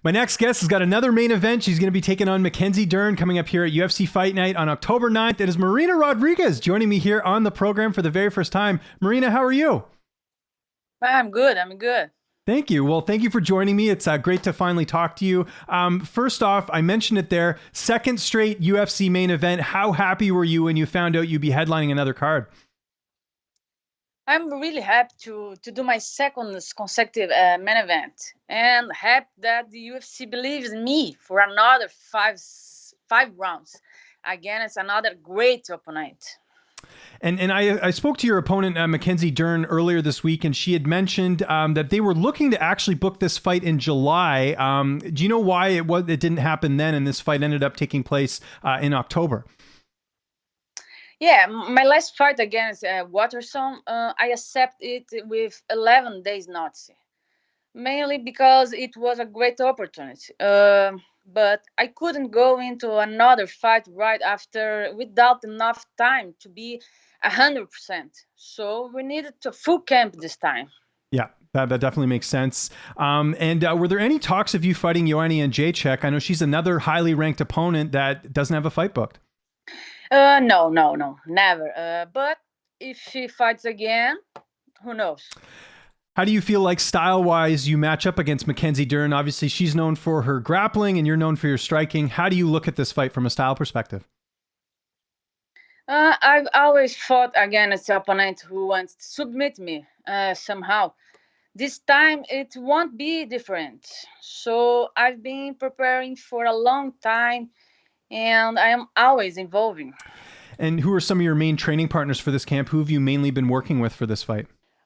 My next guest has got another main event. She's going to be taking on Mackenzie Dern coming up here at UFC Fight Night on October 9th. It is Marina Rodriguez joining me here on the program for the very first time. Marina, how are you? I'm good. I'm good. Thank you. Well, thank you for joining me. It's great to finally talk to you. First off, I mentioned it there, second straight UFC main event. How happy were you when you found out you'd be headlining another card? I'm really happy to do my second consecutive main event, and happy that the UFC believes in me for another five rounds against another great opponent. And I spoke to your opponent, Mackenzie Dern, earlier this week, and she had mentioned that they were looking to actually book this fight in July. Do you know why it didn't happen then, and this fight ended up taking place in October? Yeah, my last fight against Watterson, I accept it with 11 days notice, mainly because it was a great opportunity. But I couldn't go into another fight right after without enough time to be 100%. So we needed to full camp this time. Yeah, that definitely makes sense. And were there any talks of you fighting Joanna Jacek? I know she's another highly ranked opponent that doesn't have a fight booked. No, never. But if she fights again, who knows? How do you feel like style-wise you match up against Mackenzie Dern? Obviously, she's known for her grappling and you're known for your striking. How do you look at this fight from a style perspective? I've always fought against an opponent who wants to submit me somehow. This time it won't be different. So I've been preparing for a long time and I am always evolving. And who are some of your main training partners for this camp? Who have you mainly been working with for this fight?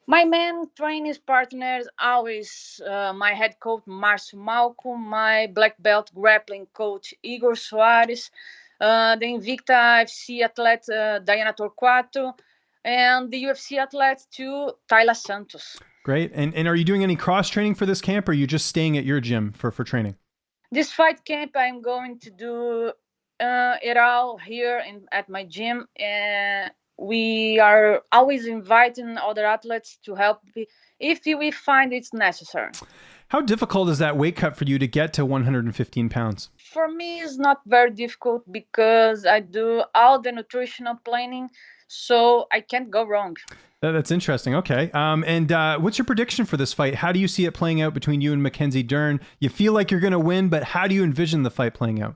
My main training partners always my head coach Marcio Malcolm, my black belt grappling coach Igor Soares, the Invicta FC athlete Diana Torquato, and the UFC athlete too, Tayla Santos. Great. And are you doing any cross training for this camp, or are you just staying at your gym for training? This fight camp, I'm going to do it all here at my gym. We are always inviting other athletes to help if we find it's necessary. How difficult is that weight cut for you to get to 115 pounds? For me, it's not very difficult because I do all the nutritional planning, so I can't go wrong. That's interesting. Okay. And what's your prediction for this fight? How do you see it playing out between you and Mackenzie Dern? You feel like you're going to win, but how do you envision the fight playing out?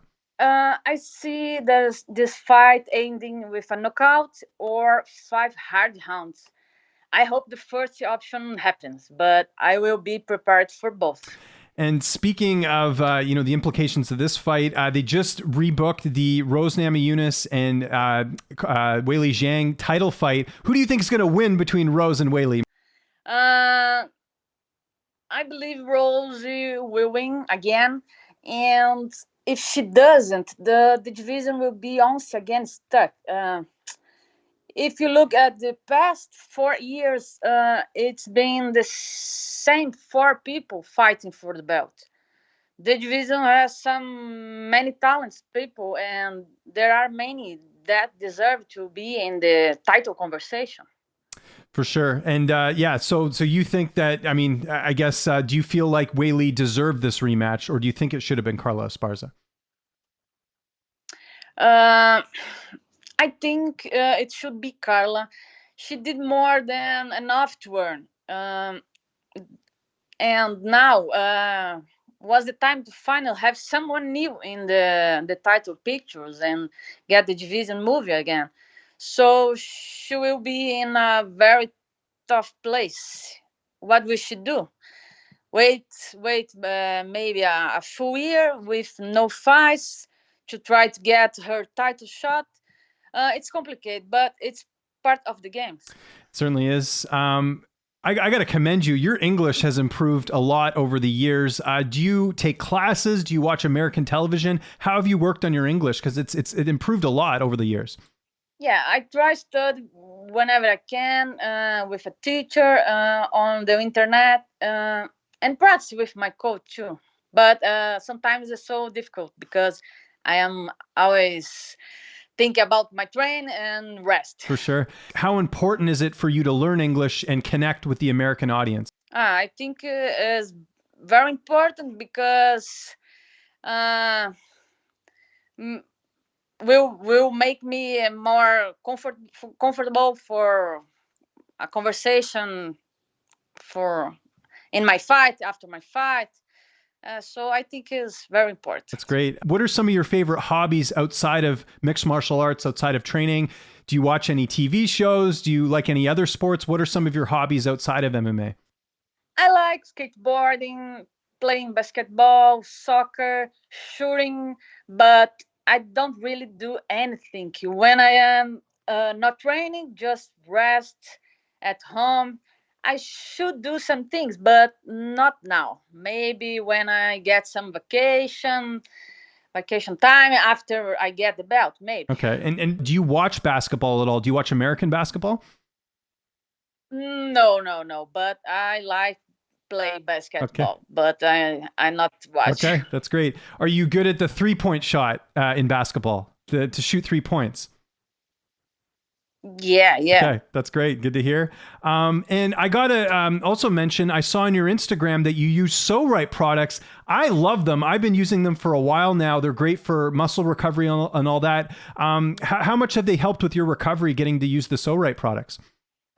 I see this fight ending with a knockout or 5 hard rounds. I hope the first option happens, but I will be prepared for both. And speaking of, the implications of this fight, they just rebooked the Rose Namajunas and Weili Zhang title fight. Who do you think is going to win between Rose and Weili? I believe Rose will win again, and if she doesn't, the division will be once again stuck. If you look at the past 4 years, it's been the same four people fighting for the belt. The division has many talented people, and there are many that deserve to be in the title conversation. For sure. And so you think that, I guess, do you feel like Weili deserved this rematch, or do you think it should have been Carla Esparza? I think it should be Carla. She did more than enough to earn. And now was the time to finally have someone new in the title pictures and get the division moving again. So she will be in a very tough place. What we should do? Wait, maybe a full year with no fights to try to get her title shot. It's complicated, but it's part of the games. It certainly is. I got to commend you. Your English has improved a lot over the years. Do you take classes? Do you watch American television? How have you worked on your English? Because it improved a lot over the years. Yeah, I try to study whenever I can with a teacher on the internet and practice with my coach too. But sometimes it's so difficult because I am always think about my train and rest. For sure. How important is it for you to learn English and connect with the American audience? I think it's very important because uh, m- will make me more comfortable for a conversation for in my fight after my fight. So I think is very That's important. great. What are some of your favorite hobbies outside of mixed martial arts, outside of training? Do you watch any TV shows? Do you like any other sports? What are some of your hobbies outside of MMA? I like skateboarding, playing basketball, soccer, shooting, but I don't really do anything. When I am not training, just rest at home. I should do some things, but not now. Maybe when I get some vacation time after I get the belt, maybe. Okay. And do you watch basketball at all? Do you watch American basketball? No, no, no. But I like play Okay. basketball, but I not watch. Okay. That's great. Are you good at the 3-point shot in basketball to shoot 3 points? Yeah, yeah. Okay, that's great. Good to hear. And I gotta also mention, I saw on your Instagram that you use So Right products. I love them. I've been using them for a while now. They're great for muscle recovery and all that. How much have they helped with your recovery getting to use the So Right products?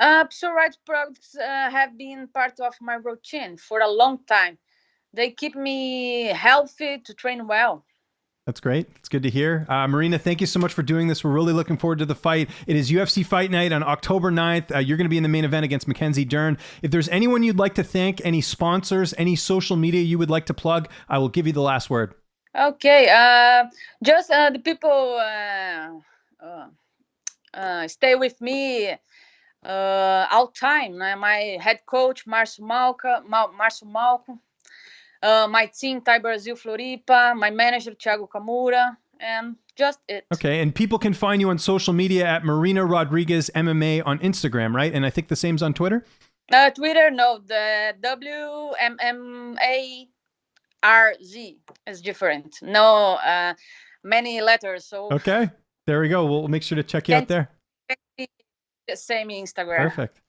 Psoriasis products have been part of my routine for a long time. They keep me healthy to train well. That's great. It's good to hear. Marina, thank you so much for doing this. We're really looking forward to the fight. It is UFC Fight Night on October 9th. You're going to be in the main event against Mackenzie Dern. If there's anyone you'd like to thank, any sponsors, any social media you would like to plug, I will give you the last word. Okay, just the people stay with me all time. My head coach, Marcio Malco, my team, Thai Brazil Floripa, my manager, Thiago Kamura, and just it. Okay, and people can find you on social media at Marina Rodriguez MMA on Instagram, right? And I think the same's on Twitter? Twitter, no, the WMMARZ is different. No, many letters, so Okay, there we go. We'll make sure to check you out can't there. be the same Instagram. Perfect.